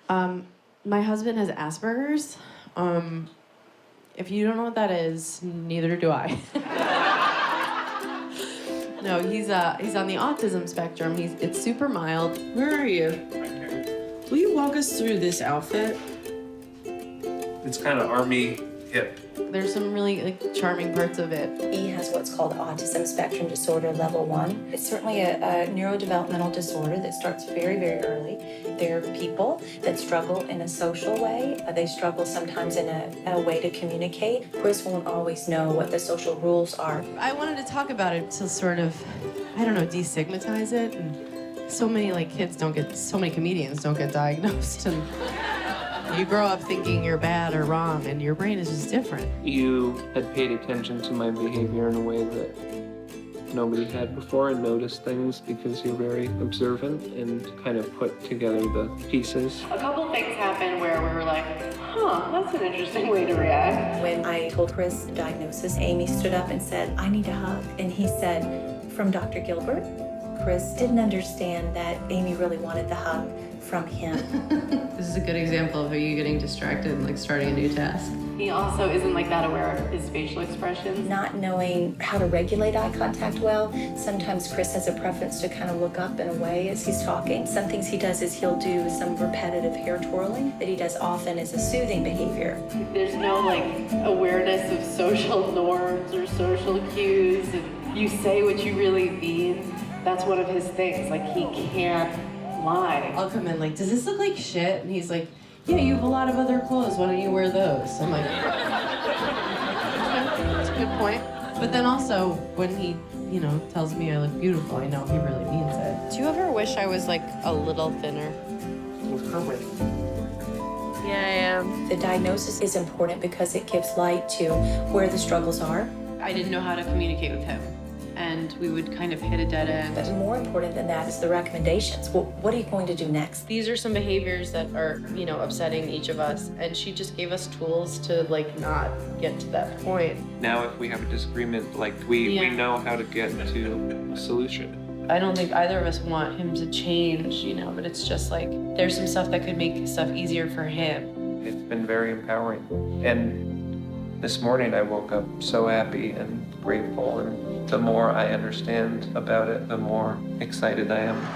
My husband has Aspergers. If you don't know what that is, neither do I. No, he's on the autism spectrum. It's super mild. Where are you? Right here. Will you walk us through this outfit? It's kind of army hip. There's some really charming parts of it. He has what's called autism spectrum disorder level 1. It's certainly a neurodevelopmental disorder that starts very, very early. There are people that struggle in a social way. They struggle sometimes in a way to communicate. Chris won't always know what the social rules are. I wanted to talk about it to sort of, destigmatize it. And so many so many comedians don't get diagnosed. And you grow up thinking you're bad or wrong, and your brain is just different. You had paid attention to my behavior in a way that nobody had before and noticed things because you're very observant and kind of put together the pieces. A couple things happened where we were like, that's an interesting way to react. When I told Chris the diagnosis, Amy stood up and said, I need a hug. And he said, from Dr. Gilbert? Chris didn't understand that Amy really wanted the hug from him. This is a good example of you getting distracted and starting a new task. He also isn't that aware of his facial expressions. Not knowing how to regulate eye contact well, sometimes Chris has a preference to kind of look up and away as he's talking. Some things he does is he'll do some repetitive hair twirling that he does often as a soothing behavior. There's no awareness of social norms or social cues, and you say what you really mean. That's one of his things. He can't lie. I'll come in does this look like shit? And he's like, yeah, you have a lot of other clothes. Why don't you wear those? I'm like, that's a good point. But then also, when he, tells me I look beautiful, I know he really means it. Do you ever wish I was a little thinner? Yeah, I am. The diagnosis is important because it gives light to where the struggles are. I didn't know how to communicate with him, and we would kind of hit a dead end. But more important than that is the recommendations. Well, what are you going to do next? These are some behaviors that are, upsetting each of us, and she just gave us tools to, not get to that point. Now if we have a disagreement, we know how to get to a solution. I don't think either of us want him to change, but it's just there's some stuff that could make stuff easier for him. It's been very empowering. And this morning I woke up so happy and grateful, and the more I understand about it, the more excited I am.